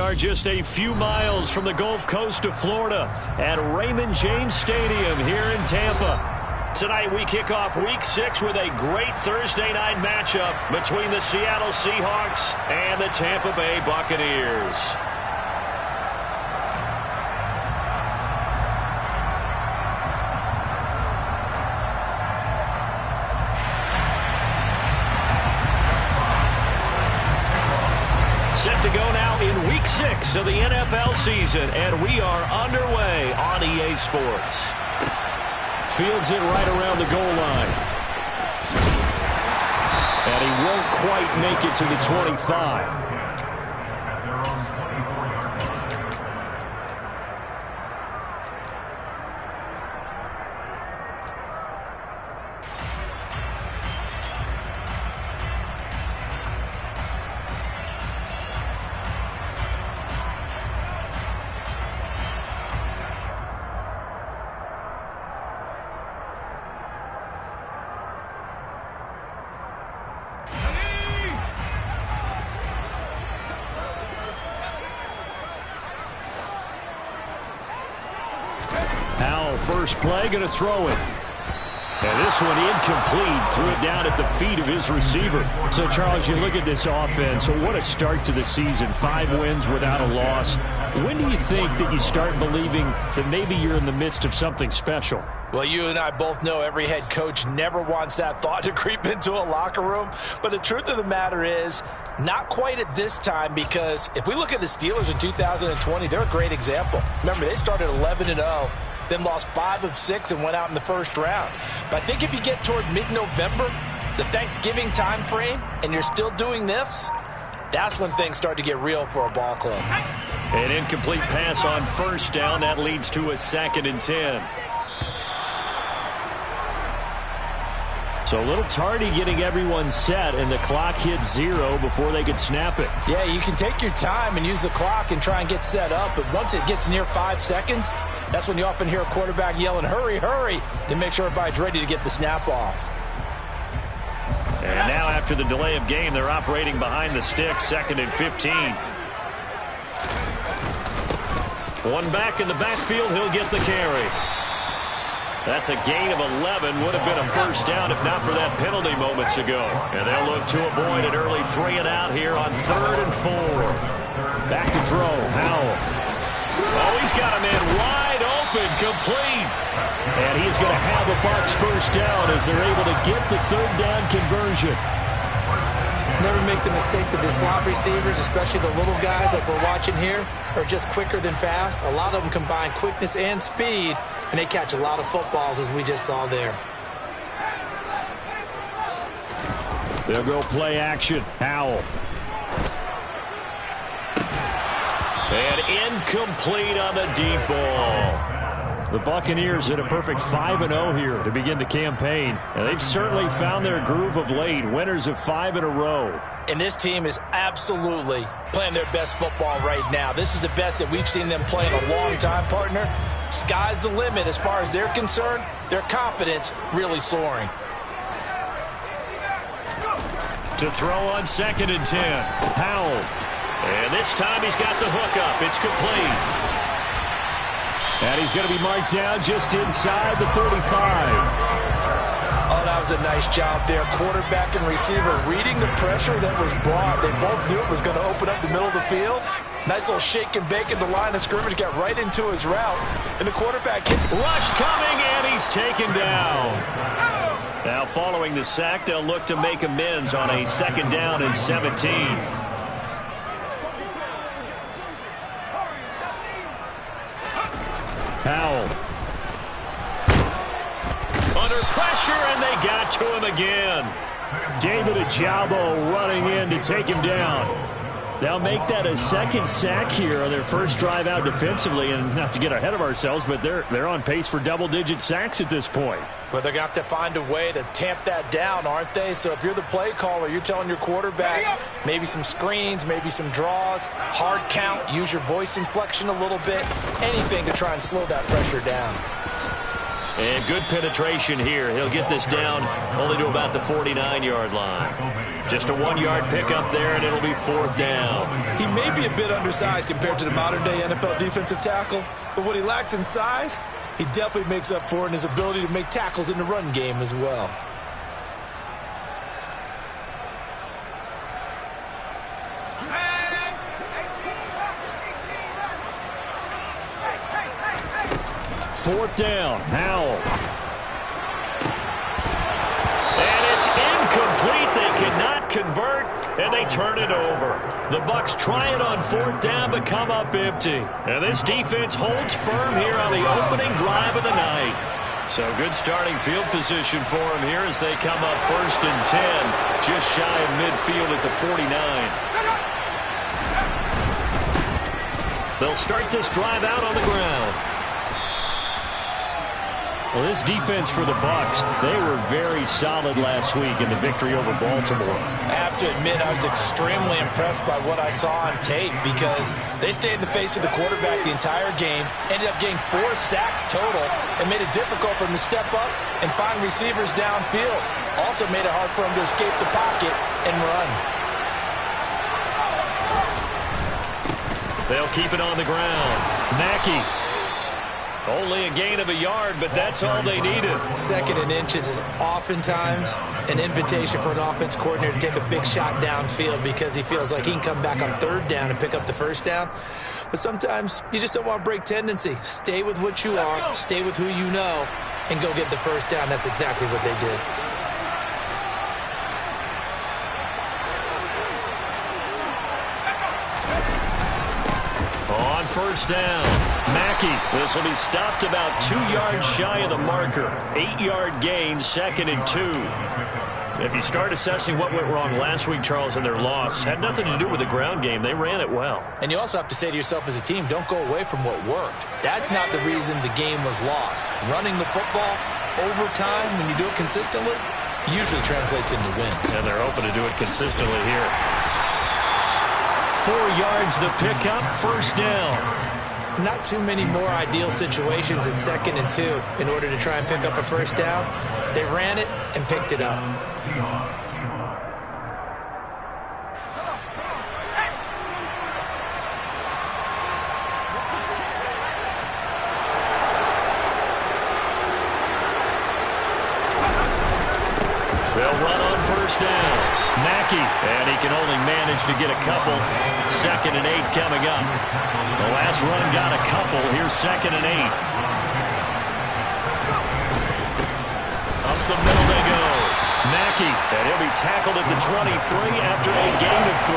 are just a few miles from the Gulf Coast of Florida at Raymond James Stadium here in Tampa. Tonight we kick off Week 6 with a great Thursday night matchup between the Seattle Seahawks and the Tampa Bay Buccaneers. Set to go now in Week 6 of the NFL season, and we are underway on EA Sports. Fields it right around the goal line. And he won't quite make it to the 25. First play, going to throw it. And this one incomplete. Threw it down at the feet of his receiver. So, Charles, you look at this offense. So what a start to the season. 5 wins without a loss. When do you think that you start believing that maybe you're in the midst of something special? Well, you and I both know every head coach never wants that thought to creep into a locker room. But the truth of the matter is, not quite at this time, because if we look at the Steelers in 2020, they're a great example. Remember, they started 11-0. Then lost 5 of 6 and went out in the first round. But I think if you get toward mid-November, the Thanksgiving time frame, and you're still doing this, that's when things start to get real for a ball club. An incomplete pass on first down. That leads to a 2nd and 10. So a little tardy getting everyone set, and the clock hits 0 before they could snap it. Yeah, you can take your time and use the clock and try and get set up, but once it gets near 5 seconds, that's when you often hear a quarterback yelling, hurry, hurry, to make sure everybody's ready to get the snap off. And now after the delay of game, they're operating behind the sticks, 2nd and 15. One back in the backfield, he'll get the carry. That's a gain of 11. Would have been a first down if not for that penalty moments ago. And they'll look to avoid an early 3 and out here on 3rd and 4. Back to throw. Howell. Oh, he's got a man wide open, complete. And he's going to have a Bucs first down as they're able to get the 3rd down conversion. Never make the mistake that the slot receivers, especially the little guys like we're watching here, are just quicker than fast. A lot of them combine quickness and speed, and they catch a lot of footballs, as we just saw there. They'll go play action. Howell. And incomplete on the deep ball. The Buccaneers at a perfect 5-0 here to begin the campaign. And they've certainly found their groove of late. Winners of 5 in a row. And this team is absolutely playing their best football right now. This is the best that we've seen them play in a long time, partner. Sky's the limit as far as they're concerned. Their confidence really soaring. To throw on 2nd and 10. Howell. And this time he's got the hook up. It's complete. And he's going to be marked down just inside the 35. Oh, that was a nice job there. Quarterback and receiver reading the pressure that was brought. They both knew it was going to open up the middle of the field. Nice little shake and bake at the line of scrimmage. Got right into his route. And the quarterback hit. Rush coming, and he's taken down. Now following the sack, they'll look to make amends on a 2nd down and 17. Howell. Under pressure, and they got to him again. David Ojabo running in to take him down. They'll make that a 2nd sack here on their first drive out defensively. And not to get ahead of ourselves, but they're on pace for double-digit sacks at this point. Well, they're going to have to find a way to tamp that down, aren't they? So if you're the play caller, you're telling your quarterback maybe some screens, maybe some draws, hard count, use your voice inflection a little bit, anything to try and slow that pressure down. And good penetration here. He'll get this down only to about the 49-yard line. Just a 1-yard pickup there, and it'll be 4th down. He may be a bit undersized compared to the modern-day NFL defensive tackle, but what he lacks in size, he definitely makes up for in his ability to make tackles in the run game as well. Fourth down, Howell. And it's incomplete. They cannot convert, and they turn it over. The Bucs try it on 4th down, but come up empty. And this defense holds firm here on the opening drive of the night. So good starting field position for them here as they come up 1st and 10, just shy of midfield at the 49. They'll start this drive out on the ground. Well, this defense for the Bucs, they were very solid last week in the victory over Baltimore. I have to admit, I was extremely impressed by what I saw on tape because they stayed in the face of the quarterback the entire game, ended up getting 4 sacks total, and made it difficult for him to step up and find receivers downfield. Also made it hard for him to escape the pocket and run. They'll keep it on the ground. Mackey. Only a gain of a yard, but that's all they needed. 2nd and inches is oftentimes an invitation for an offense coordinator to take a big shot downfield because he feels like he can come back on 3rd down and pick up the 1st down. But sometimes you just don't want to break tendency. Stay with what you are, stay with who you know, and go get the 1st down. That's exactly what they did. On 1st down, Mackey. This will be stopped about 2 yards shy of the marker. 8-yard gain, 2nd and 2. If you start assessing what went wrong last week, Charles, in their loss, had nothing to do with the ground game. They ran it well. And you also have to say to yourself as a team, don't go away from what worked. That's not the reason the game was lost. Running the football over time, when you do it consistently, usually translates into wins. And they're open to do it consistently here. 4 yards the pickup, 1st down. Not too many more ideal situations at 2nd and 2 in order to try and pick up a 1st down. They ran it and picked it up. They'll run on 1st down. Mackey, and he can only manage to get a couple. 2nd and 8 coming up. The last run got a couple. Here's 2nd and 8. Up the middle they go. Mackey, and he'll be tackled at the 23 after a gain of 3.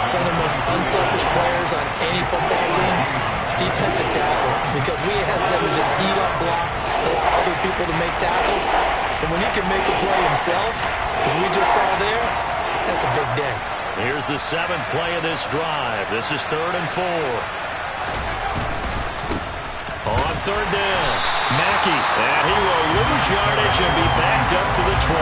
Some of the most unselfish players on any football team, defensive tackles, because we ask them to just eat up blocks, allow other people to make tackles. And when he can make a play himself, as we just saw there, that's a big day. Here's the 7th play of this drive. This is 3rd and 4. On 3rd down, Mackey, and he will lose yardage and be backed up to the 24.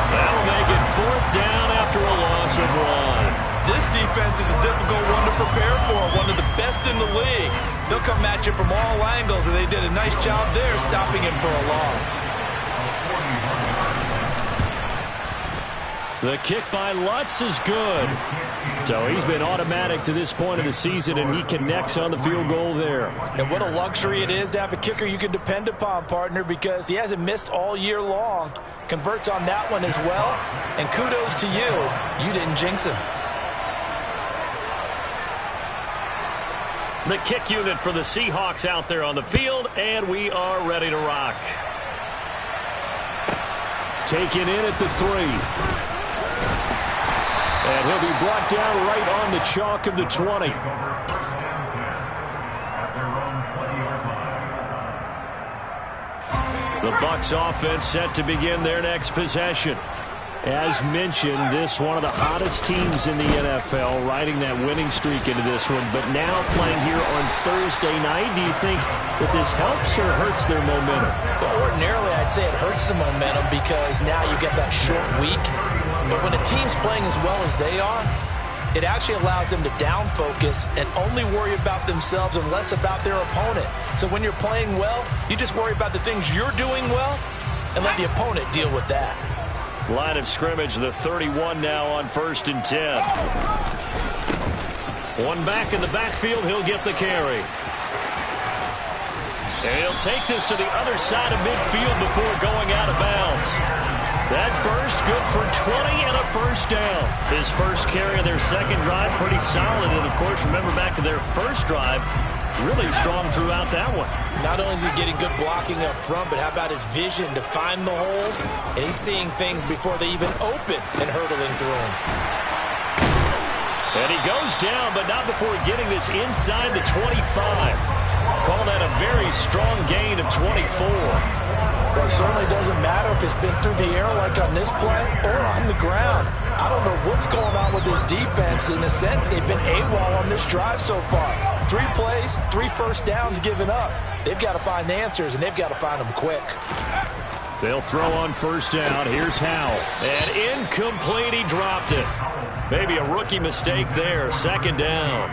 That'll make it 4th down after a loss of 1. This defense is a difficult one to prepare for, one of the best in the league. They'll come at you from all angles, and they did a nice job there stopping him for a loss. The kick by Lutz is good. So he's been automatic to this point of the season, and he connects on the field goal there. And what a luxury it is to have a kicker you can depend upon, partner, because he hasn't missed all year long. Converts on that one as well. And kudos to you. You didn't jinx him. The kick unit for the Seahawks out there on the field, and we are ready to rock. Taken in at the 3. And he'll be brought down right on the chalk of the 20. The Bucs offense set to begin their next possession. As mentioned, this one of the hottest teams in the NFL, riding that winning streak into this one, but now playing here on Thursday night. Do you think that this helps or hurts their momentum? Well, ordinarily, I'd say it hurts the momentum because now you get that short week. But when a team's playing as well as they are, it actually allows them to down focus and only worry about themselves and less about their opponent. So when you're playing well, you just worry about the things you're doing well and let the opponent deal with that. Line of scrimmage, the 31 now on 1st and 10. One back in the backfield, he'll get the carry. And he'll take this to the other side of midfield before going out of bounds. That burst good for 20 and a first down. His first carry of their second drive, pretty solid. And, of course, remember back to their first drive, really strong throughout that one. Not only is he getting good blocking up front, but how about his vision to find the holes? And he's seeing things before they even open and hurdling through them. And he goes down, but not before getting this inside the 25. Call that a very strong gain of 24. Well, it certainly doesn't matter if it's been through the air like on this play or on the ground. I don't know what's going on with this defense. In a sense, they've been AWOL on this drive so far. 3 plays, 3 first downs given up. They've got to find the answers, and they've got to find them quick. They'll throw on first down. Here's Howell. And incomplete. He dropped it. Maybe a rookie mistake there. 2nd down.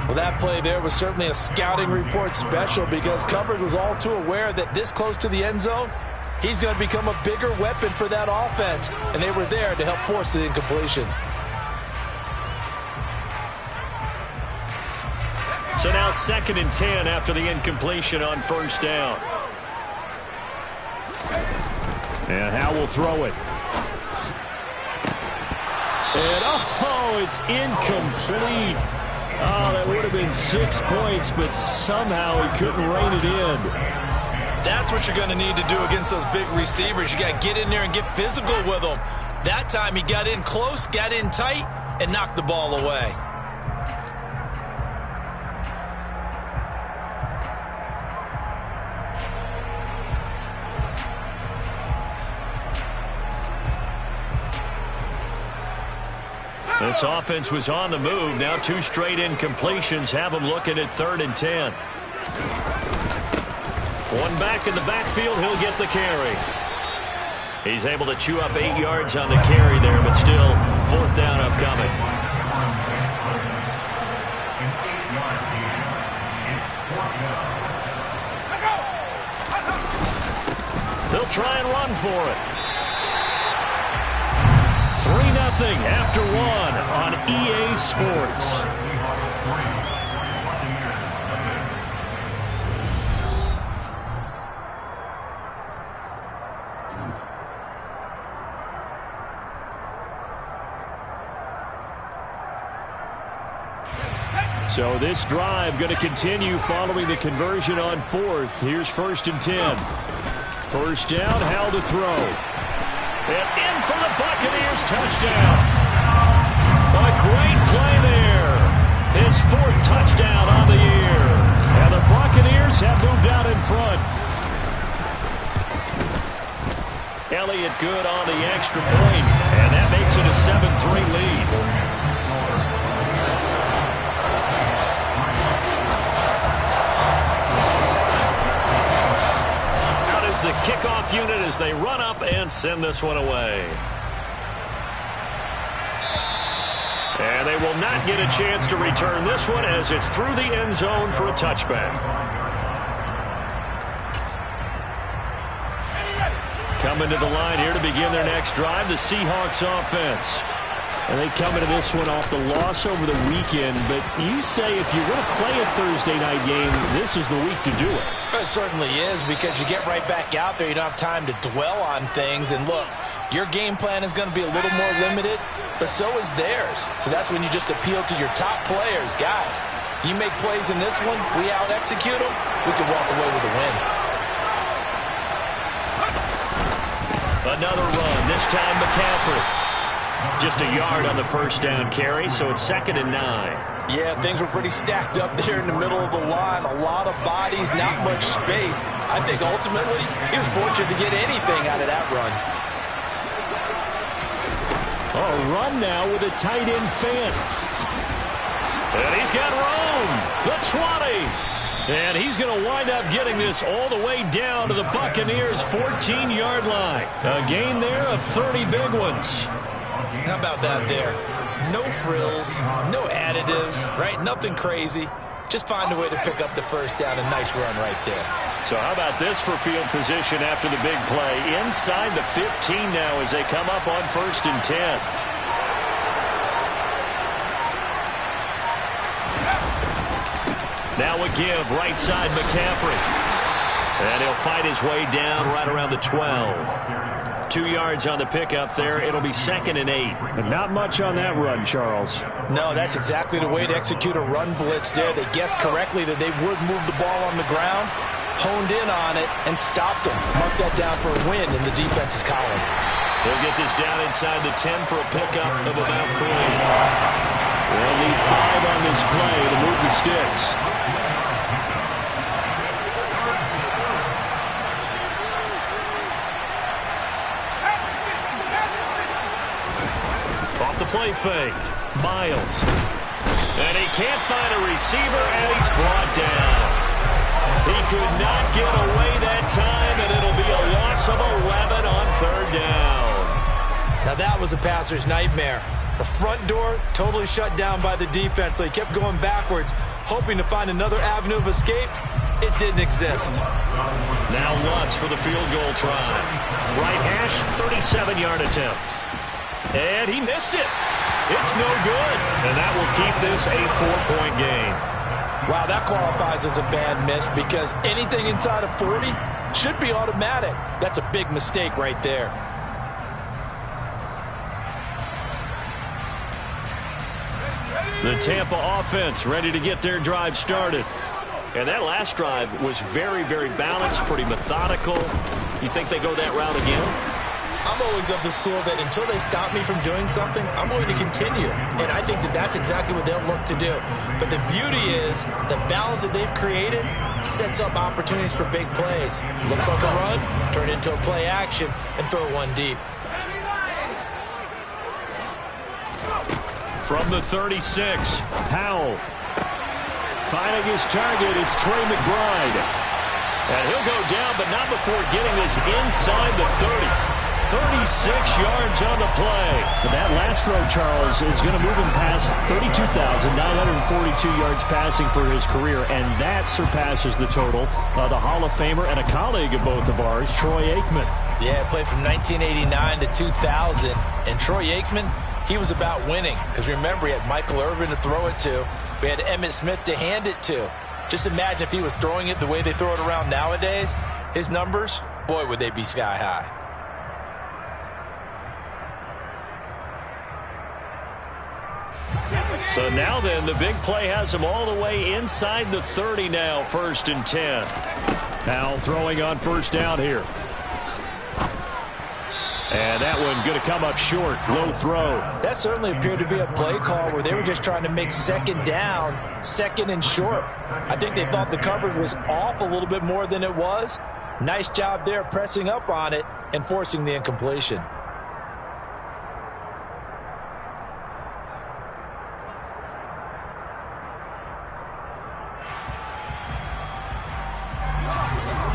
Well, that play there was certainly a scouting report special because coverage was all too aware that this close to the end zone, he's going to become a bigger weapon for that offense. And they were there to help force the incompletion. So now 2nd and 10 after the incompletion on first down. And Howell will throw it. And, oh, it's incomplete. Oh, that would have been 6 points, but somehow he couldn't rein it in. That's what you're going to need to do against those big receivers. You got to get in there and get physical with them. That time he got in close, got in tight, and knocked the ball away. This offense was on the move. Now 2 straight incompletions have them looking at 3rd and 10. One back in the backfield. He'll get the carry. He's able to chew up 8 yards on the carry there, but still 4th down upcoming. They'll try and run for it. 3-0 after 1 on EA Sports. So this drive going to continue following the conversion on 4th. Here's 1st and 10. First down, Howell to throw. And in for the Buccaneers, touchdown. A great play there. His 4th touchdown on the year. And the Buccaneers have moved out in front. Elliott good on the extra point. And that makes it a 7-3 lead. The kickoff unit as they run up and send this one away. And they will not get a chance to return this one as it's through the end zone for a touchback. Coming to the line here to begin their next drive, the Seahawks offense. And they come into this one off the loss over the weekend. But you say if you're going to play a Thursday night game, this is the week to do it. It certainly is because you get right back out there. You don't have time to dwell on things. And look, your game plan is going to be a little more limited, but so is theirs. So that's when you just appeal to your top players. Guys, you make plays in this one, we out-execute them, we can walk away with a win. Another run, this time McCaffrey. Just a yard on the first down carry, so it's 2nd and 9. Yeah, things were pretty stacked up there in the middle of the line. A lot of bodies, not much space. I think ultimately he was fortunate to get anything out of that run. A run now with a tight end fan. And he's got room. The 20. And he's going to wind up getting this all the way down to the Buccaneers' 14-yard line. A gain there of 30 big ones. How about that there? No frills, no additives, right? Nothing crazy. Just find a way to pick up the first down. A nice run right there. So how about this for field position after the big play? Inside the 15 now as they come up on 1st and 10. Now a give, right side McCaffrey. And he'll fight his way down right around the 12. 2 yards on the pickup there. It'll be 2nd and 8. But not much on that run, Charles. No, that's exactly the way to execute a run blitz there. They guessed correctly that they would move the ball on the ground, honed in on it, and stopped them. Mark that down for a win in the defense's column. They'll get this down inside the 10 for a pickup of about 3. They'll need 5 on this play to move the sticks. Off the play fake. Miles. And he can't find a receiver, and he's brought down. He could not get away that time, and it'll be a loss of 11 on 3rd down. Now that was a passer's nightmare. The front door totally shut down by the defense, so he kept going backwards, hoping to find another avenue of escape. It didn't exist. Now Lutz for the field goal try. Right hash, 37-yard attempt. And he missed it. It's no good. And that will keep this a 4-point game. Wow, that qualifies as a bad miss because anything inside of 40 should be automatic. That's a big mistake right there. The Tampa offense ready to get their drive started. And that last drive was very, very balanced, pretty methodical. You think they go that route again? I'm always of the school that until they stop me from doing something, I'm going to continue. And I think that that's exactly what they'll look to do. But the beauty is the balance that they've created sets up opportunities for big plays. Looks like a run, turn it into a play action, and throw one deep. From the 36, Powell. Finding his target, it's Trey McBride. And he'll go down, but not before getting this inside the 30. 36 yards on the play. But that last throw, Charles, is going to move him past 32,942 yards passing for his career, and that surpasses the total of the Hall of Famer and a colleague of both of ours, Troy Aikman. Yeah, played from 1989 to 2000, and Troy Aikman, he was about winning. Because remember, he had Michael Irvin to throw it to. We had Emmitt Smith to hand it to. Just imagine if he was throwing it the way they throw it around nowadays. His numbers, boy, would they be sky high. So now then, the big play has him all the way inside the 30 now, 1st and 10. Powell throwing on 1st down here. And that one going to come up short, low throw. That certainly appeared to be a play call where they were just trying to make 2nd down, 2nd and short. I think they thought the coverage was off a little bit more than it was. Nice job there pressing up on it and forcing the incompletion.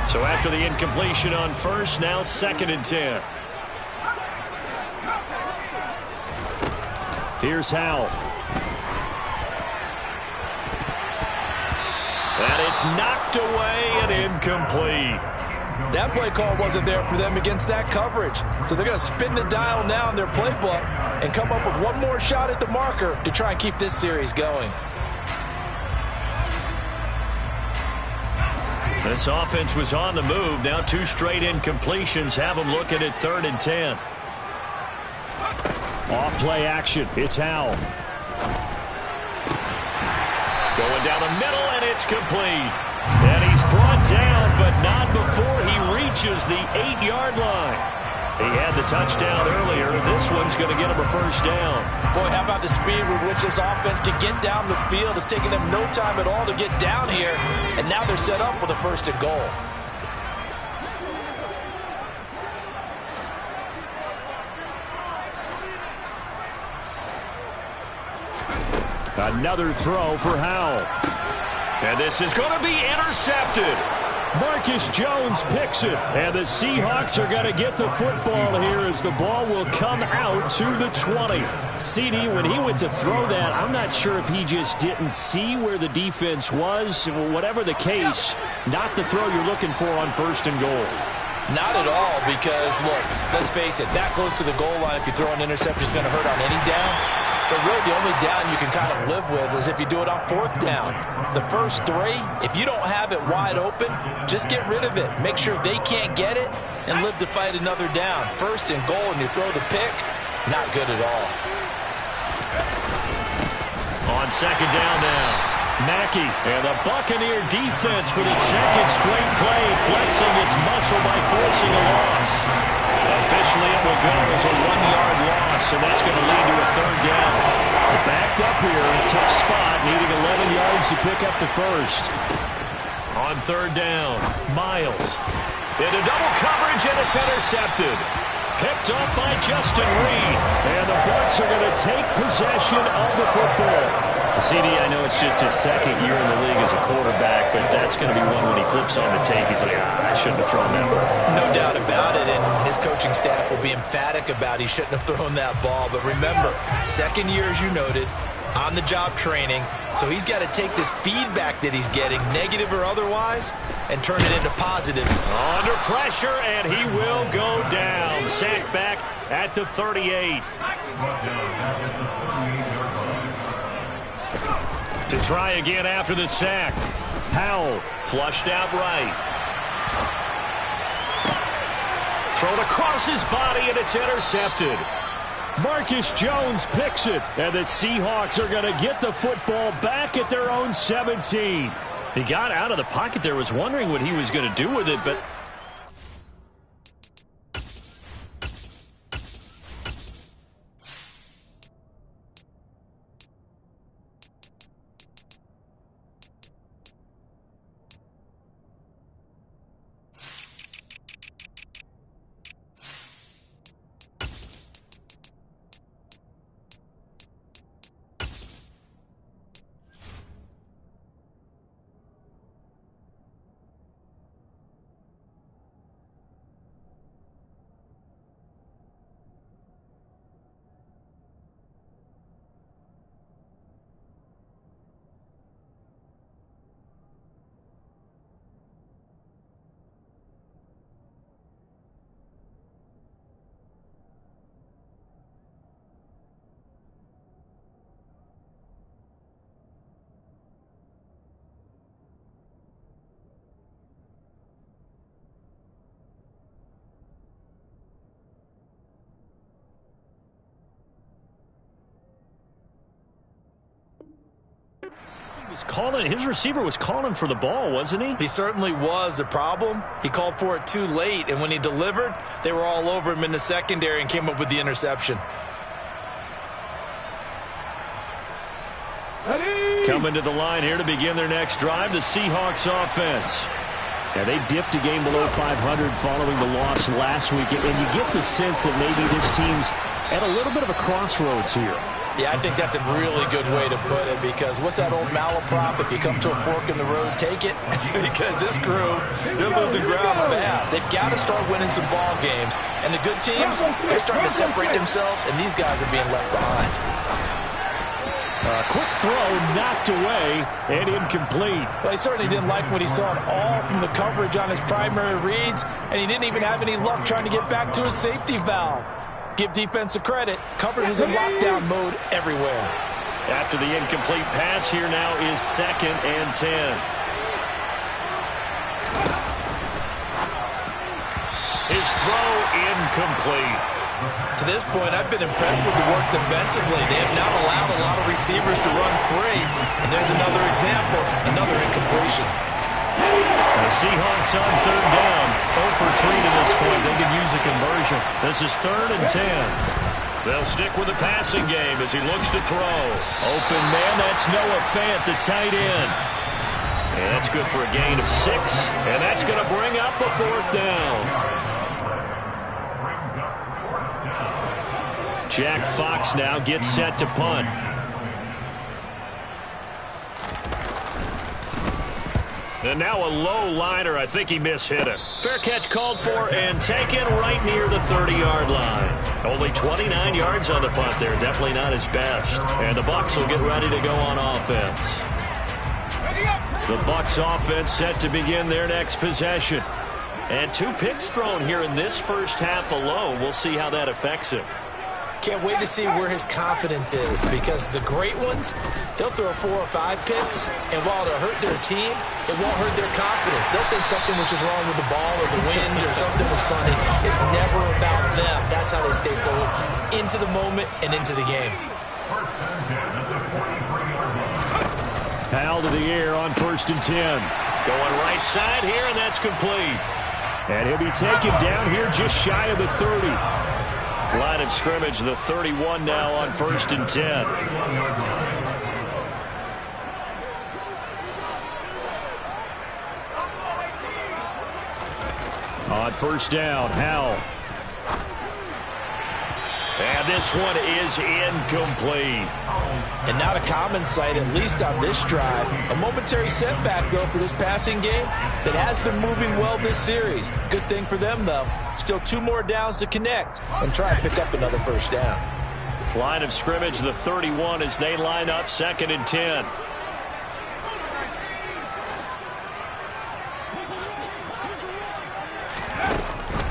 So after the incompletion on 1st, now 2nd and 10. Here's Howell. And it's knocked away and incomplete. That play call wasn't there for them against that coverage. So they're going to spin the dial now in their playbook and come up with one more shot at the marker to try and keep this series going. This offense was on the move. Now 2 straight incompletions have them looking at 3rd and 10. Off play action. It's Howell. Going down the middle, and it's complete. And he's brought down, but not before he reaches the 8-yard line. He had the touchdown earlier. This one's going to get him a 1st down. Boy, how about the speed with which this offense can get down the field? It's taken them no time at all to get down here, and now they're set up with a 1st and goal. Another throw for Howell. And this is going to be intercepted. Marcus Jones picks it. And the Seahawks are going to get the football here as the ball will come out to the 20. CD, when he went to throw that, I'm not sure if he just didn't see where the defense was. Whatever the case, not the throw you're looking for on 1st and goal. Not at all, because, look, let's face it, that close to the goal line, if you throw an interception, is going to hurt on any down. But really, the only down you can kind of live with is if you do it on 4th down. The first 3, if you don't have it wide open, just get rid of it. Make sure they can't get it and live to fight another down. 1st and goal, and you throw the pick, not good at all. On 2nd down now, Mackey, and the Buccaneer defense for the 2nd straight play, flexing its muscle by forcing a loss. Officially, it will go as a 1-yard loss, and that's going to lead to a 3rd down. Backed up here, a tough spot, needing 11 yards to pick up the 1st. On 3rd down, Miles. Into double coverage, and it's intercepted. Picked up by Justin Reed. And the Bucs are going to take possession of the football. CD, I know it's just his 2nd year in the league as a quarterback, but that's going to be one when he flips on the tape. He's like, I shouldn't have thrown that ball. No doubt about it, and his coaching staff will be emphatic about he shouldn't have thrown that ball. But remember, 2nd year, as you noted, on-the-job training, so he's got to take this feedback that he's getting, negative or otherwise, and turn it into positive. Under pressure, and he will go down. Sacked back at the 38. To try again after the sack. Powell flushed out right. Thrown across his body, and it's intercepted. Marcus Jones picks it, and the Seahawks are going to get the football back at their own 17. He got out of the pocket there, was wondering what he was going to do with it, but his receiver was calling for the ball, wasn't he? He certainly was. The problem, he called for it too late, and when he delivered, they were all over him in the secondary and came up with the interception. coming to the line here to begin their next drive, the Seahawks offense. Yeah, they dipped a game below 500 following the loss last week, and you get the sense that maybe this team's at a little bit of a crossroads here. Yeah, I think that's a really good way to put it, because what's that old malaprop? If you come to a fork in the road, take it. Because this crew, they're losing ground fast. They've got to start winning some ball games. And the good teams, they're starting to separate themselves, and these guys are being left behind. Quick throw knocked away and incomplete. Well, he certainly didn't like what he saw at all from the coverage on his primary reads, and he didn't even have any luck trying to get back to his safety valve. Give defense a credit. Coverage is in lockdown mode everywhere. After the incomplete pass, here now is 2nd and 10. His throw incomplete. To this point, I've been impressed with the work defensively. They have not allowed a lot of receivers to run free. And there's another example, another incompletion. The Seahawks on 3rd down. 0 for 3 to this point. They can use a conversion. This is 3rd and 10. They'll stick with the passing game as he looks to throw. Open man, that's Noah Fant, the tight end. And that's good for a gain of 6. And that's going to bring up a 4th down. Jack Fox now gets set to punt. The And now a low liner. I think he mishit it. Fair catch called for and taken right near the 30-yard line. Only 29 yards on the punt there. Definitely not his best. And the Bucs will get ready to go on offense. The Bucs offense set to begin their next possession. And 2 picks thrown here in this first half alone. We'll see how that affects him. Can't wait to see where his confidence is, because the great ones, they'll throw 4 or 5 picks, and while it'll hurt their team, it won't hurt their confidence. They'll think something was just wrong with the ball or the wind or something was funny. It's never about them. That's how they stay so into the moment and into the game. Hal to the air on 1st and 10. Going right side here, and that's complete. And he'll be taken down here just shy of the 30. Line of scrimmage, the 31 now on 1st and 10. On 1st down, Howell. And this one is incomplete. And not a common sight, at least on this drive. A momentary setback, though, for this passing game that has been moving well this series. Good thing for them, though. Still 2 more downs to connect and try and pick up another 1st down. Line of scrimmage, the 31 as they line up 2nd and 10.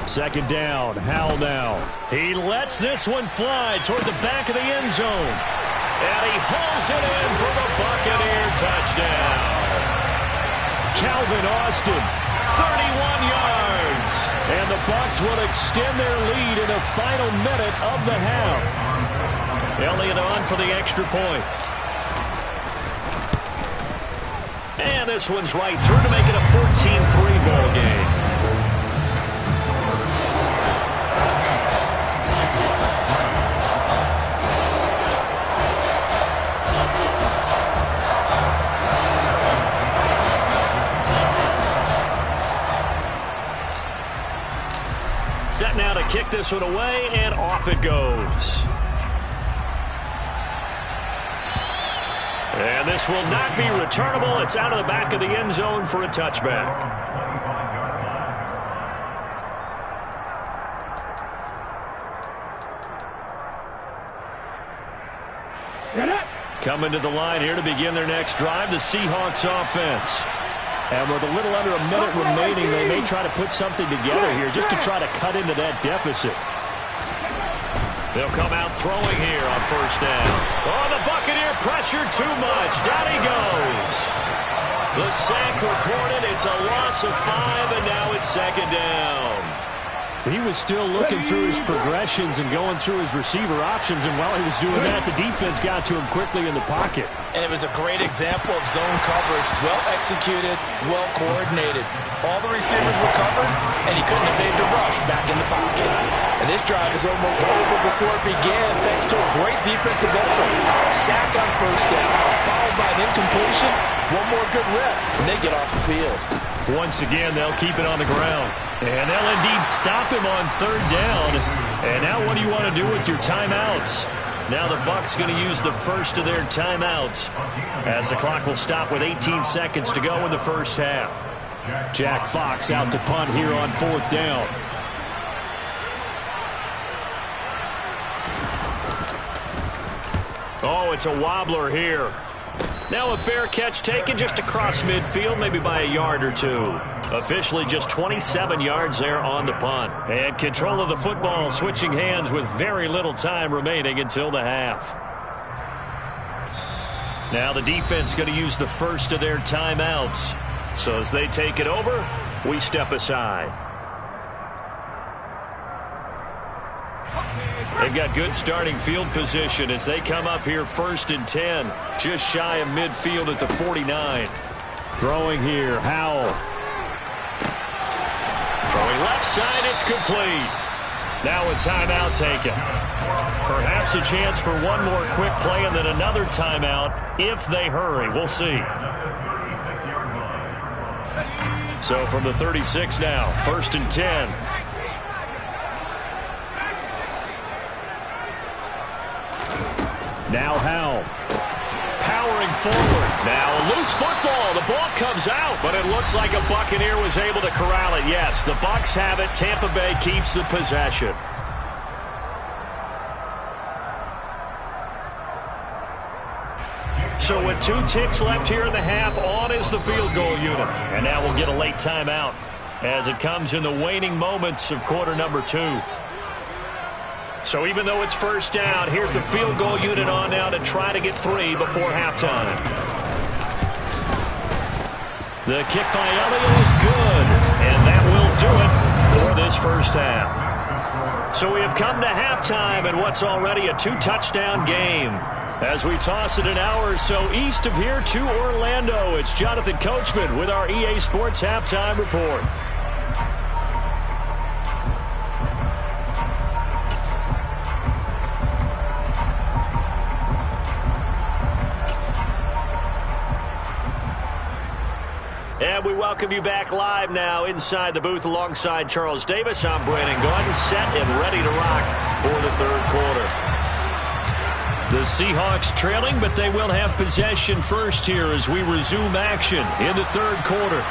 Second down, Howell now. He lets this one fly toward the back of the end zone. And he hauls it in for the Buccaneer touchdown. Calvin Austin, 31 yards. And the Bucs will extend their lead in the final minute of the half. Elliott on for the extra point. And this one's right through to make it a 14-3 ball game. Set now to kick this one away, and off it goes. And this will not be returnable. It's out of the back of the end zone for a touchback. Coming to the line here to begin their next drive, the Seahawks offense. And with a little under a minute remaining, they may try to put something together here just to try to cut into that deficit. They'll come out throwing here on 1st down. Oh, the Buccaneer pressure too much. Down he goes. The sack recorded. It's a loss of 5, and now it's 2nd down. He was still looking through his progressions and going through his receiver options, and while he was doing that, the defense got to him quickly in the pocket. And it was a great example of zone coverage. Well executed, well coordinated. All the receivers were covered, and he couldn't evade the rush back in the pocket. And this drive is almost over before it began, thanks to a great defensive effort. Sack on 1st down, followed by an incompletion. One more good rep, and they get off the field. Once again, they'll keep it on the ground. And they'll indeed stop him on 3rd down. And now what do you want to do with your timeouts? Now the Bucs going to use the first of their timeouts as the clock will stop with 18 seconds to go in the first half. Jack Fox out to punt here on 4th down. Oh, it's a wobbler here. Now a fair catch taken just across midfield, maybe by a yard or 2. Officially just 27 yards there on the punt. And control of the football switching hands with very little time remaining until the half. Now the defense going to use the first of their timeouts. So as they take it over, we step aside. They've got good starting field position as they come up here 1st and 10, just shy of midfield at the 49. Throwing here, Howell. Throwing left side, it's complete. Now a timeout taken. Perhaps a chance for one more quick play and then another timeout if they hurry. We'll see. So from the 36 now, 1st and 10. Now Howell. Powering forward. Now a loose football. The ball comes out, but it looks like a Buccaneer was able to corral it. Yes, the Bucs have it. Tampa Bay keeps the possession. So with 2 ticks left here in the half, on is the field goal unit. And now we'll get a late timeout as it comes in the waning moments of quarter number 2. So even though it's first down, here's the field goal unit on now to try to get 3 before halftime. The kick by Elliott is good, and that will do it for this first half. So we have come to halftime in what's already a 2-touchdown game. As we toss it an hour or so east of here to Orlando, it's Jonathan Coachman with our EA Sports Halftime Report. And we welcome you back live now inside the booth alongside Charles Davis. I'm Brandon Gordon, set and ready to rock for the third quarter. The Seahawks trailing, but they will have possession first here as we resume action in the third quarter.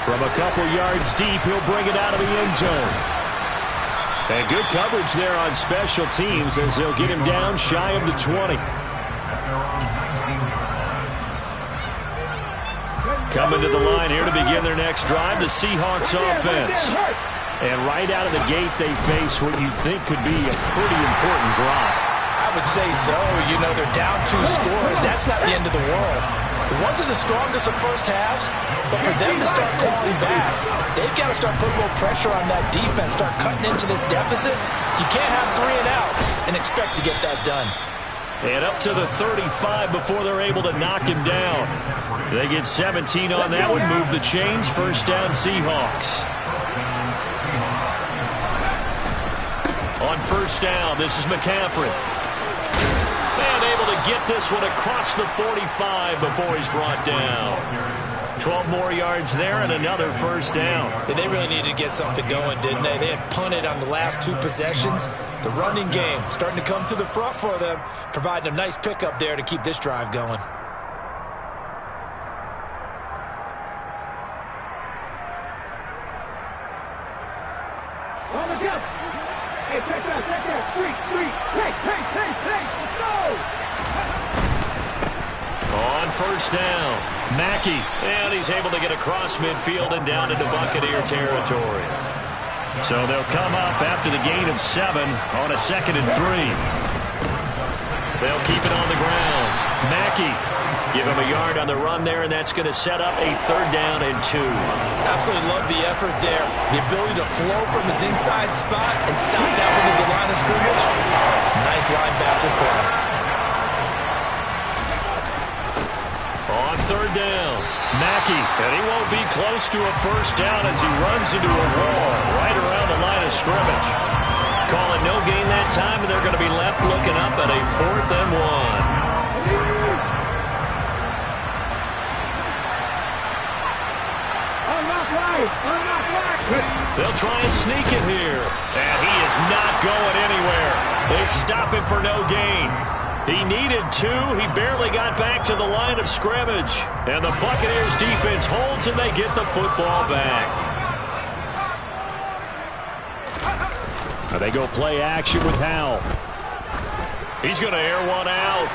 From a couple yards deep, he'll bring it out of the end zone. And good coverage there on special teams as they'll get him down shy of the 20. Coming to the line here to begin their next drive, the Seahawks offense. And right out of the gate, they face what you think could be a pretty important drive. I would say so. You know, they're down 2 scores. That's not the end of the world. It wasn't the strongest of first halves, but for them to start clawing back, they've got to start putting a little pressure on that defense, start cutting into this deficit. You can't have 3 and outs and expect to get that done. And up to the 35 before they're able to knock him down. They get 17 on that one, move the chains, first down Seahawks. On first down, this is McCaffrey. And able to get this one across the 45 before he's brought down. 12 more yards there and another first down. They really needed to get something going, didn't they? They had punted on the last 2 possessions. The running game starting to come to the front for them, providing a nice pickup there to keep this drive going. On first down, Mackey, and he's able to get across midfield and down into Buccaneer territory. So they'll come up after the gain of 7 on a 2nd and 3. They'll keep it on the ground. Mackey, give him a yard on the run there, and that's going to set up a 3rd down and 2. Absolutely love the effort there. The ability to flow from his inside spot and stop that one at the line of scrimmage. Nice linebacker play. On 3rd down, Mackey, and he won't be close to a first down as he runs into a wall right around the line of scrimmage. Calling no gain that time, and they're going to be left looking up at a 4th and 1. They'll try and sneak it here. And he is not going anywhere. They stop him for no gain. He needed 2. He barely got back to the line of scrimmage. And the Buccaneers defense holds and they get the football back. Now they go play action with Howell. He's going to air one out.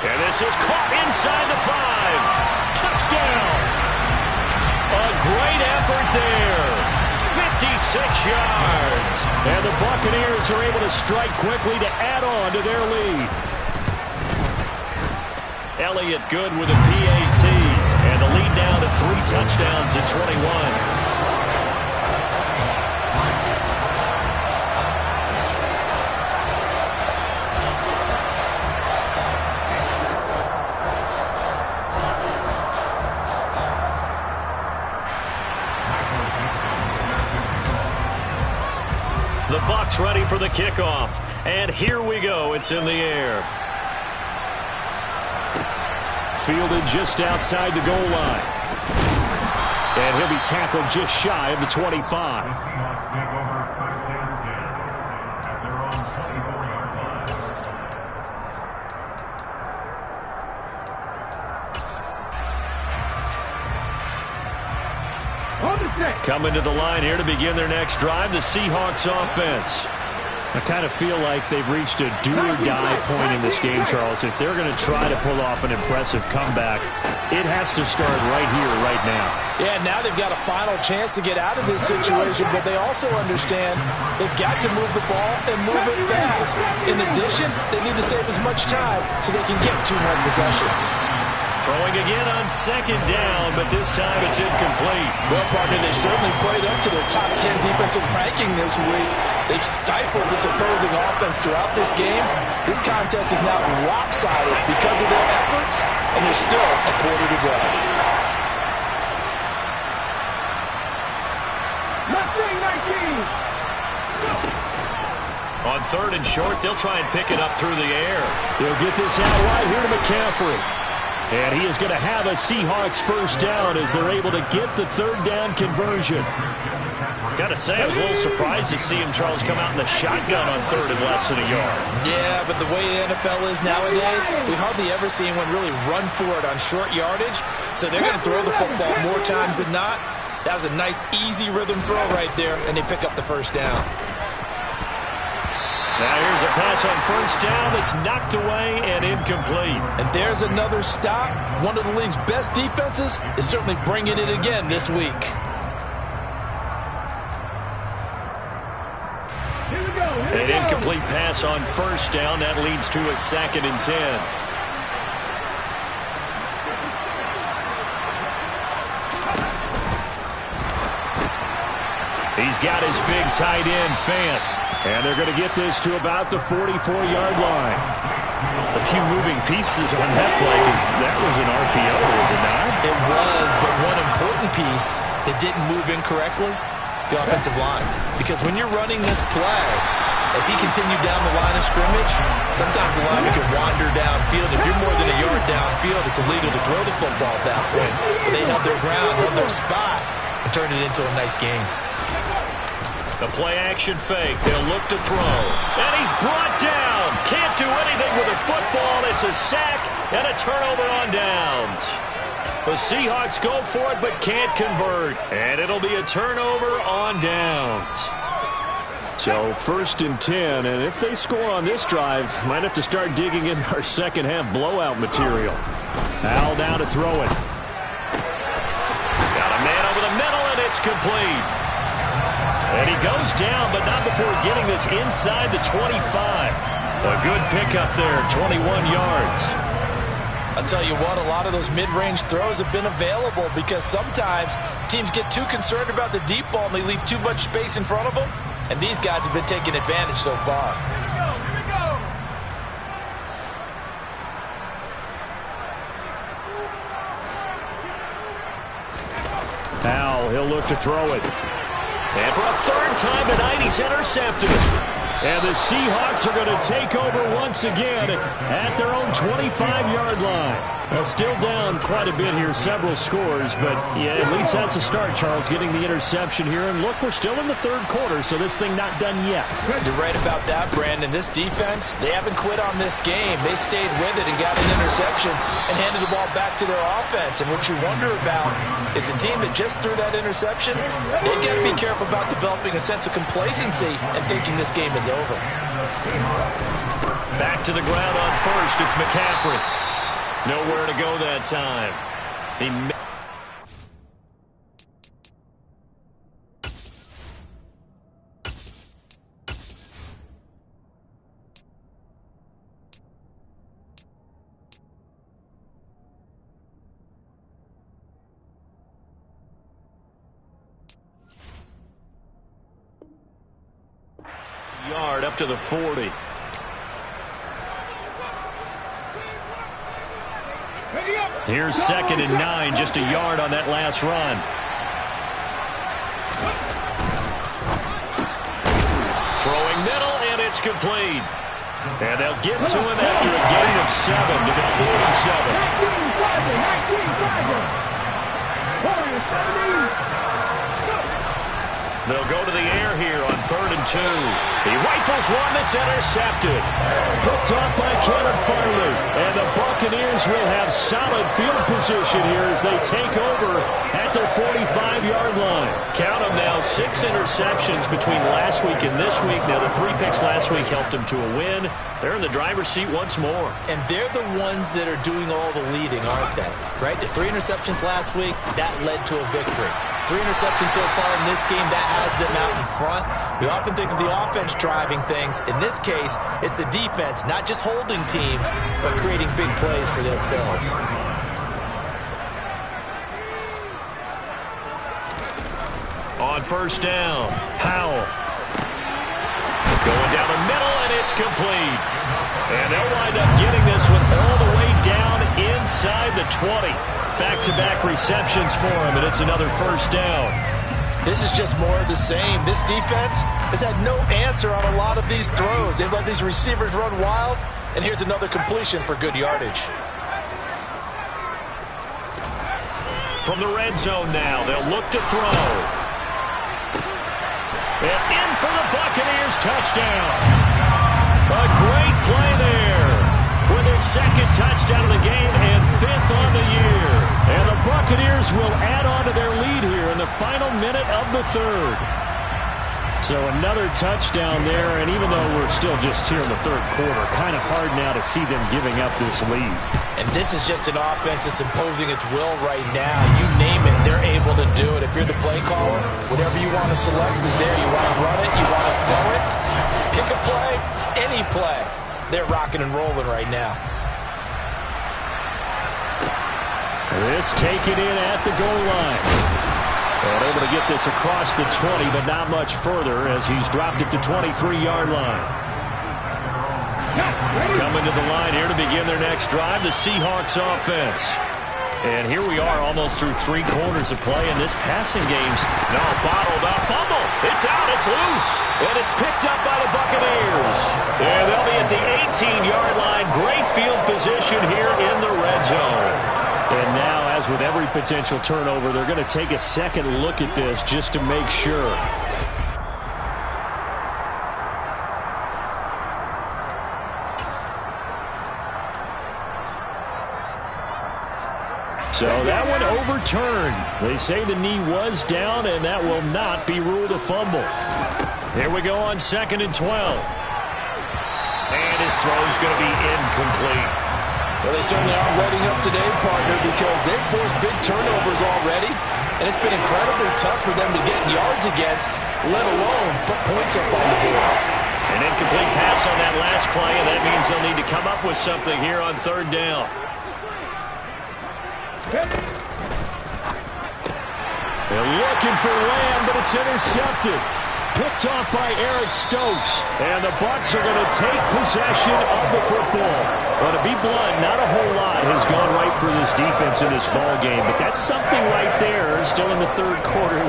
And this is caught inside the 5. Touchdown. A great effort there. 56 yards. And the Buccaneers are able to strike quickly to add on to their lead. Elliott good with a PAT. And the lead down to 3 touchdowns at 21. The Bucs ready for the kickoff. And here we go. It's in the air. Fielded just outside the goal line. And he'll be tackled just shy of the 25. Coming to the line here to begin their next drive, the Seahawks offense. I kind of feel like they've reached a do-or-die point in this game, Charles. If they're going to try to pull off an impressive comeback, it has to start right here, right now. Yeah, now they've got a final chance to get out of this situation, but they also understand they've got to move the ball and move it fast. In addition, they need to save as much time so they can get 2 more possessions. Throwing again on second down, but this time it's incomplete. Well, partner, they've certainly played up to their top 10 defensive ranking this week. They've stifled this opposing offense throughout this game. This contest is now lopsided because of their efforts, and there's still a quarter to go. On 3rd and short, they'll try and pick it up through the air. They'll get this out wide here to McCaffrey. And he is going to have a Seahawks first down as they're able to get the 3rd down conversion. Got to say, I was a little surprised to see him, Charles, come out in the shotgun on 3rd and less than a yard. Yeah, but the way the NFL is nowadays, we hardly ever see anyone really run for it on short yardage. So they're going to throw the football more times than not. That was a nice, easy rhythm throw right there, and they pick up the first down. Now here's a pass on first down that's knocked away and incomplete. And there's another stop. One of the league's best defenses is certainly bringing it again this week. An incomplete pass on first down. That leads to a 2nd and 10. He's got his big tight end, Fant. And they're going to get this to about the 44-yard line. A few moving pieces on that play because that was an RPO, was it not? It was, but one important piece that didn't move incorrectly, the offensive line. Because when you're running this play, as he continued down the line of scrimmage, sometimes the lineman can wander downfield. If you're more than a yard downfield, it's illegal to throw the football at that point. But they held their ground, held their spot, and turned it into a nice game. The play-action fake. They'll look to throw. And he's brought down. Can't do anything with a football. It's a sack and a turnover on downs. The Seahawks go for it but can't convert. And it'll be a turnover on downs. So 1st and 10, and if they score on this drive, might have to start digging in our second-half blowout material. Al now to throw it. Got a man over the middle, and it's complete. And he goes down, but not before getting this inside the 25. A good pickup there, 21 yards. I'll tell you what, a lot of those mid-range throws have been available because sometimes teams get too concerned about the deep ball and they leave too much space in front of them. And these guys have been taking advantage so far. Al, he'll look to throw it. And for a 3rd time tonight, he's intercepted. And the Seahawks are going to take over once again at their own 25-yard line. Well, still down quite a bit here, several scores, but yeah, at least that's a start, Charles, getting the interception here. And look, we're still in the 3rd quarter, so this thing not done yet. You're right about that, Brandon. This defense, they haven't quit on this game. They stayed with it and got an interception and handed the ball back to their offense. And what you wonder about is a team that just threw that interception, they've got to be careful about developing a sense of complacency and thinking this game is over. Back to the ground on first. It's McCaffrey. Nowhere to go that time. Yard up to the 40. Here's 2nd and 9, just a yard on that last run. Throwing middle, and it's complete. And they'll get to him after a gain of 7 to the 47. They'll go to the air here on 3rd and 2. He rifles one that's intercepted. Picked off by Cannon Farley. And the Buccaneers Buccaneers will have solid field position here as they take over at their 45-yard line. Count them now, 6 interceptions between last week and this week. Now, the 3 picks last week helped them to a win. They're in the driver's seat once more. And they're the ones that are doing all the leading, aren't they? Right? The 3 interceptions last week, that led to a victory. 3 interceptions so far in this game, that has them out in front. We often think of the offense driving things. In this case, it's the defense, not just holding teams, but creating big plays for themselves. On first down, Powell. Going down the middle, and it's complete. And they'll wind up getting this one all the way down inside the 20. Back-to-back receptions for him, and it's another first down. This is just more of the same. This defense has had no answer on a lot of these throws. They've let these receivers run wild, and here's another completion for good yardage. From the red zone now, they'll look to throw. And in for the Buccaneers, touchdown. A great play there. With their second touchdown of the game and 5th on the year. And the Buccaneers will add on to their lead here in the final minute of the 3rd. So another touchdown there, and even though we're still just here in the 3rd quarter, kind of hard now to see them giving up this lead. And this is just an offense that's imposing its will right now. You name it, they're able to do it. If you're the play caller, whatever you want to select is there. You want to run it, you want to throw it, pick a play, any play. They're rocking and rolling right now. This taken in at the goal line. And able to get this across the 20, but not much further as he's dropped it to 23-yard line. Coming to the line here to begin their next drive, the Seahawks offense. And here we are almost through 3 quarters of play, and this passing game's now bottled up. Fumble. It's out. It's loose. And it's picked up by the Buccaneers. And they'll be at the 18-yard line. Great field position here in the red zone. And now, as with every potential turnover, they're going to take a second look at this just to make sure. So that one overturned. They say the knee was down, and that will not be ruled a fumble. Here we go on 2nd and 12. And his throw's going to be incomplete. Well, they certainly are readying up today, partner, because they've forced big turnovers already, and it's been incredibly tough for them to get yards against, let alone put points up on the board. An incomplete pass on that last play, and that means they'll need to come up with something here on 3rd down. They're looking for Lamb, but it's intercepted. Picked off by Eric Stokes. And the Bucs are going to take possession of the football. Well, to be blunt, not a whole lot has gone right for this defense in this ball game, but that's something right there. Still in the 3rd quarter.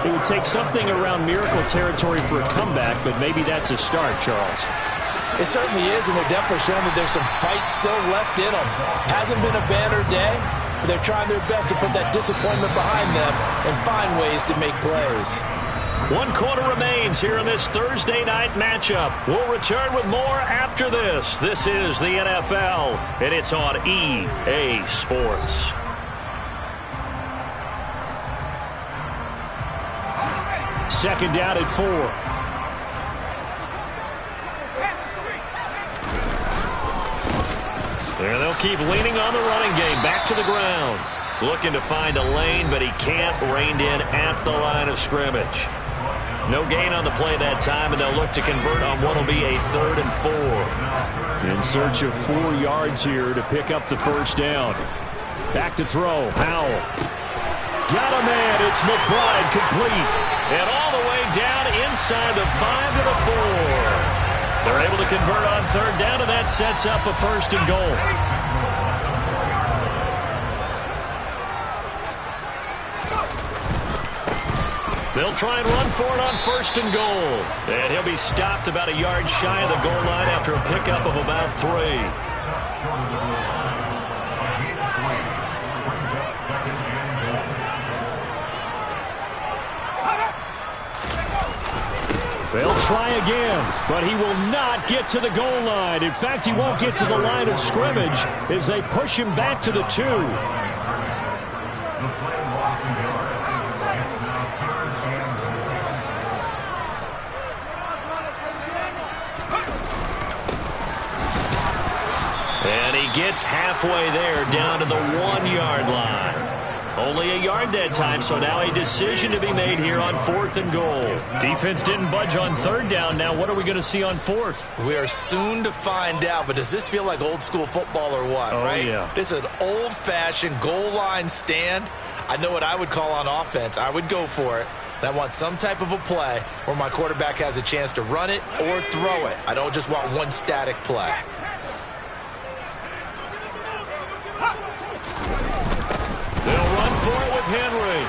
It would take something around miracle territory for a comeback, but maybe that's a start, Charles. It certainly is, and they're definitely showing that there's some fight still left in them. Hasn't been a banner day, but they're trying their best to put that disappointment behind them and find ways to make plays. 1 quarter remains here in this Thursday night matchup. We'll return with more after this. This is the NFL, and it's on EA Sports. Second down at 4. There they'll keep leaning on the running game. Back to the ground. Looking to find a lane, but he can't. Reined in at the line of scrimmage. No gain on the play that time, and they'll look to convert on what will be a 3rd and 4. In search of 4 yards here to pick up the first down. Back to throw. Powell. Got a man. It's McBride complete. And all the way down inside the 5 to the 4. They're able to convert on 3rd down, and that sets up a 1st and goal. They'll try and run for it on 1st and goal. And he'll be stopped about a yard shy of the goal line after a pickup of about 3. They'll try again, but he will not get to the goal line. In fact, he won't get to the line of scrimmage as they push him back to the 2. And he gets halfway there, down to the 1-yard line. Only a yard that time, so now a decision to be made here on 4th and goal. Defense didn't budge on 3rd down. Now what are we going to see on 4th? We are soon to find out, but does this feel like old school football or what, right? Yeah. This is an old-fashioned goal line stand. I know what I would call on offense. I would go for it. And I want some type of a play where my quarterback has a chance to run it or throw it. I don't just want one static play. They'll run for it with Henry.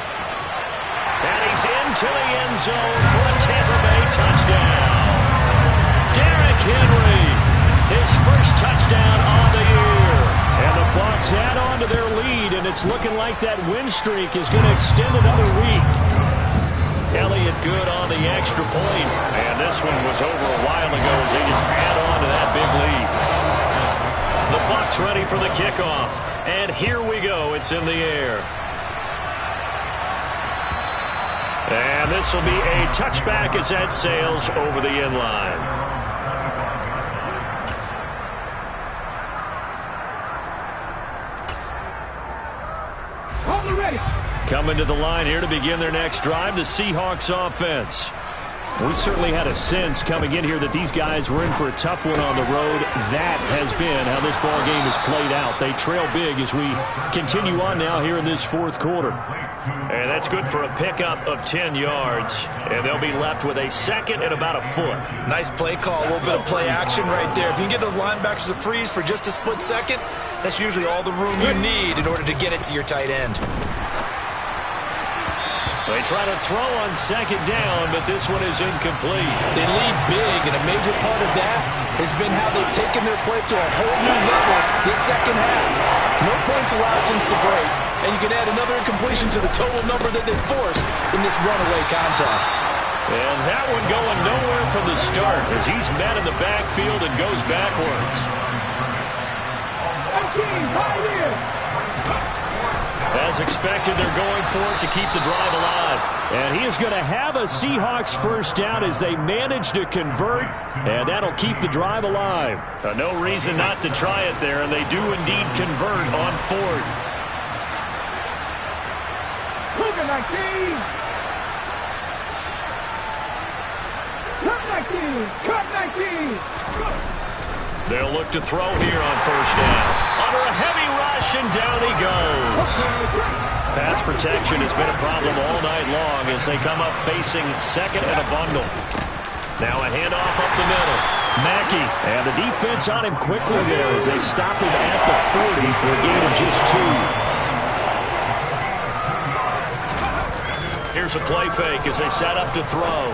And he's into the end zone for a Tampa Bay touchdown. Derrick Henry, his first touchdown on the year. And the Bucs add on to their lead, and it's looking like that win streak is going to extend another week. Elliott good on the extra point. And this one was over a while ago as they just add on to that big lead. The Bucs ready for the kickoff. And here we go. It's in the air. And this will be a touchback as that sails over the end line. Coming to the line here to begin their next drive, the Seahawks offense. We certainly had a sense coming in here that these guys were in for a tough one on the road. That has been how this ball game has played out. They trail big as we continue on now here in this 4th quarter. And that's good for a pickup of 10 yards. And they'll be left with a 2nd and about a foot. Nice play call, a little bit of play action right there. If you can get those linebackers to freeze for just a split second, that's usually all the room you need in order to get it to your tight end. They try to throw on 2nd down, but this one is incomplete. They lead big, and a major part of that has been how they've taken their play to a whole new level this second half. No points allowed since the break, and you can add another incompletion to the total number that they've forced in this runaway contest. And that one going nowhere from the start as he's met in the backfield and goes backwards. As expected, they're going for it to keep the drive alive. And he is going to have a Seahawks first down as they manage to convert, and that'll keep the drive alive. No reason not to try it there, and they do indeed convert on 4th. They'll look to throw here on 1st down. Under a heavy rush, and down he goes. Pass protection has been a problem all night long as they come up facing 2nd and a bundle. Now a handoff up the middle. Mackey, and the defense on him quickly there as they stop him at the 40 for a gain of just 2. Here's a play fake as they set up to throw.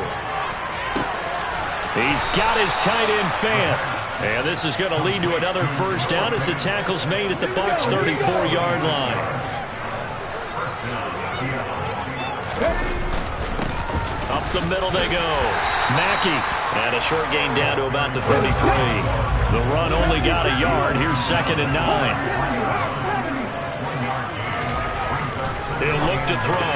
He's got his tight end Fant. And this is going to lead to another first down as the tackle's made at the Bucs' 34-yard line. Up the middle they go. Mackey. And a short gain down to about the 33. The run only got a yard. Here's 2nd and 9. He'll look to throw.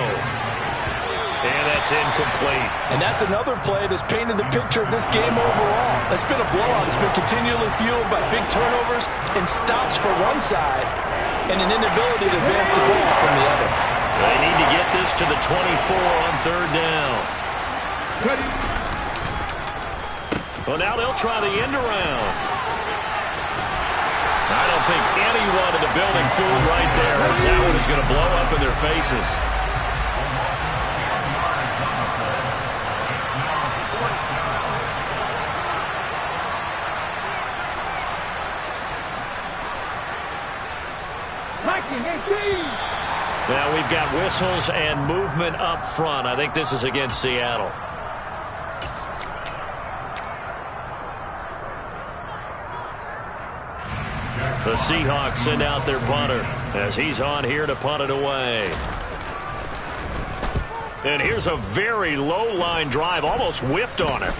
And that's incomplete. And that's another play that's painted the picture of this game overall. It's been a blowout. It's been continually fueled by big turnovers and stops for one side and an inability to advance the ball from the other. They need to get this to the 24 on 3rd down. Well, now they'll try the end around. I don't think anyone in the building fooled right there as that one is going to blow up in their faces. Now we've got whistles and movement up front. I think this is against Seattle. The Seahawks send out their punter as he's on here to punt it away. And here's a very low line drive, almost whiffed on it.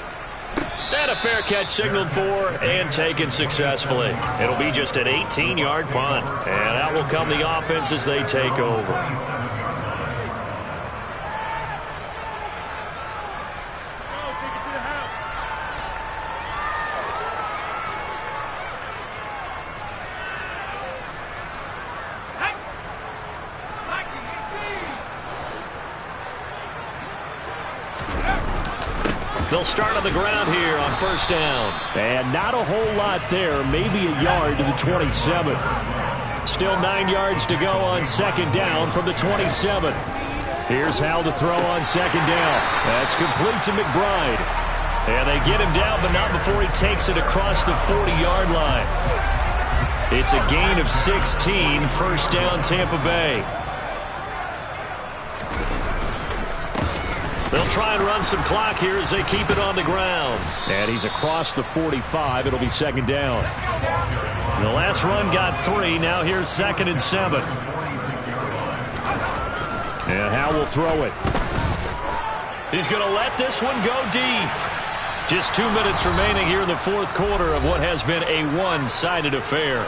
And a fair catch signaled for and taken successfully. It'll be just an 18-yard punt. And out will come the offense as they take over. They'll start on the ground here on first down. And not a whole lot there. Maybe a yard to the 27. Still 9 yards to go on second down from the 27. Here's Hal to throw on second down. That's complete to McBride. And they get him down, but not before he takes it across the 40-yard line. It's a gain of 16, first down Tampa Bay. They'll try and run some clock here as they keep it on the ground. And he's across the 45. It'll be second down. The last run got 3. Now here's 2nd and 7. And Hal will throw it. He's going to let this one go deep. Just 2 minutes remaining here in the fourth quarter of what has been a one-sided affair.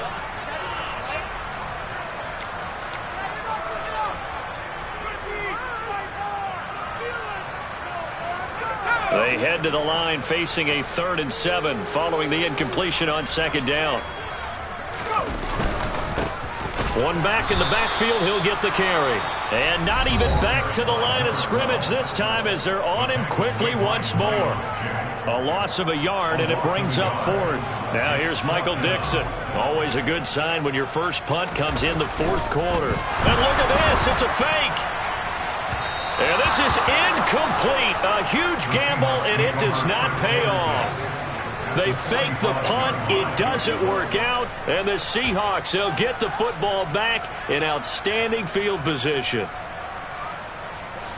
They head to the line facing a 3rd and 7 following the incompletion on second down. One back in the backfield, he'll get the carry. And not even back to the line of scrimmage this time as they're on him quickly once more. A loss of a yard, and it brings up 4th. Now here's Michael Dixon. Always a good sign when your first punt comes in the fourth quarter. And look at this, it's a fake. And this is incomplete. A huge gamble, and it does not pay off. They fake the punt. It doesn't work out. And the Seahawks, they'll get the football back in outstanding field position.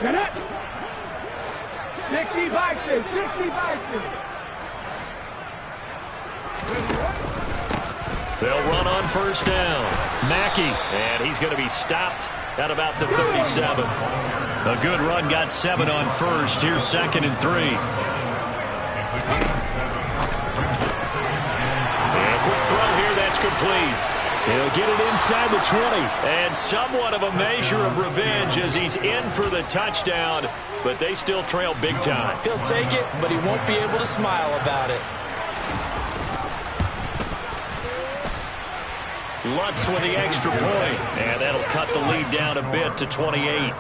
Get it. 60-60. 60-60. They'll run on first down. Mackey, and he's going to be stopped at about the 37. A good run, got 7 on first. Here's 2nd and 3. And a quick throw here, that's complete. He'll get it inside the 20. And somewhat of a measure of revenge as he's in for the touchdown, but they still trail big time. He'll take it, but he won't be able to smile about it. Lutz with the extra point, and that'll cut the lead down a bit to 28.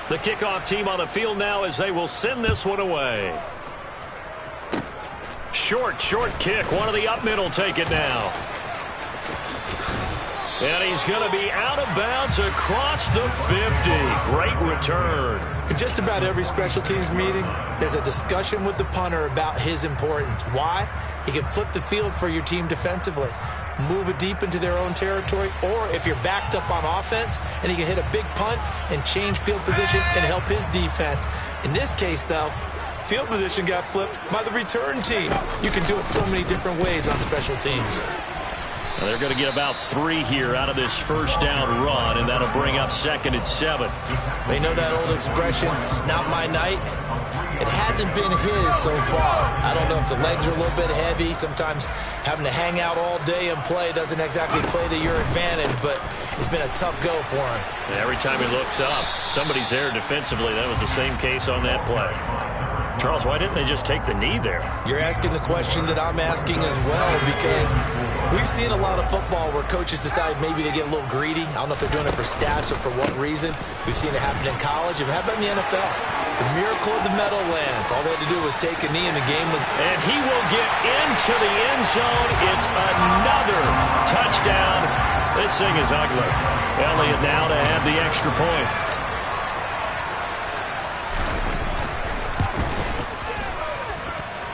The kickoff team on the field now as they will send this one away. Short kick. One of the up middle take it now. And he's going to be out of bounds across the 50. Great return. In just about every special teams meeting, there's a discussion with the punter about his importance. Why? He can flip the field for your team defensively, move it deep into their own territory, or if you're backed up on offense, and he can hit a big punt and change field position and help his defense. In this case, though, field position got flipped by the return team. You can do it so many different ways on special teams. Well, they're going to get about 3 here out of this first down run, and that'll bring up 2nd and 7. They know that old expression, it's not my night. It hasn't been his so far. I don't know if the legs are a little bit heavy. Sometimes having to hang out all day and play doesn't exactly play to your advantage, but it's been a tough go for him. And every time he looks up, somebody's there defensively. That was the same case on that play. Charles, why didn't they just take the knee there? You're asking the question that I'm asking as well, because we've seen a lot of football where coaches decide maybe they get a little greedy. I don't know if they're doing it for stats or for what reason. We've seen it happen in college. And how about in the NFL? The miracle of the Meadowlands. All they had to do was take a knee and the game was... And he will get into the end zone. It's another touchdown. This thing is ugly. Elliott now to have the extra point.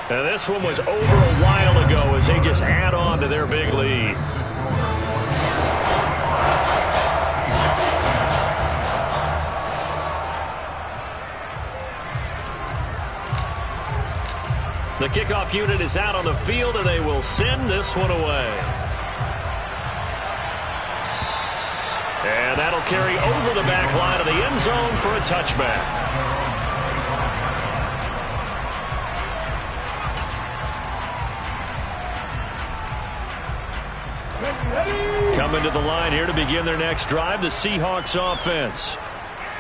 And this one was over a while ago as they just add on to their big lead. The The kickoff unit is out on the field, and they will send this one away. And that'll carry over the back line of the end zone for a touchback. Coming to the line here to begin their next drive, the Seahawks offense.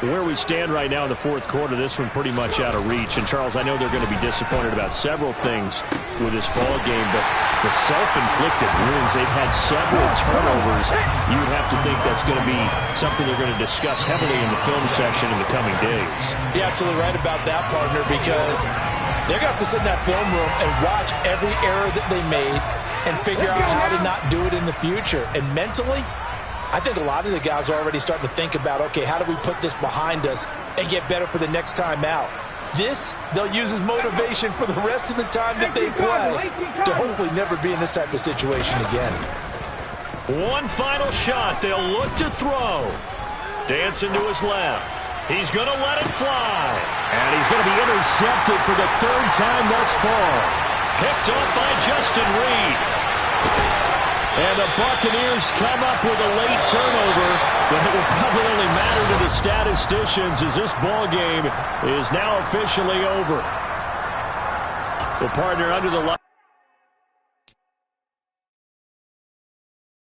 Where we stand right now in the fourth quarter, this one pretty much out of reach. And, Charles, I know they're going to be disappointed about several things with this ball game, but the self-inflicted wounds, they've had several turnovers. You would have to think that's going to be something they're going to discuss heavily in the film section in the coming days. You're absolutely right about that, partner, because they're going to have to sit in that film room and watch every error that they made and figure out how to not do it in the future. And mentally, I think a lot of the guys are already starting to think about, okay, how do we put this behind us and get better for the next time out? This, they'll use as motivation for the rest of the time that they play to hopefully never be in this type of situation again. One final shot. They'll look to throw. Dancing to his left. He's going to let it fly. And he's going to be intercepted for the third time thus far. Picked up by Justin Reed. And the Buccaneers come up with a late turnover, but it will probably only matter to the statisticians as this ball game is now officially over. The partner under the line.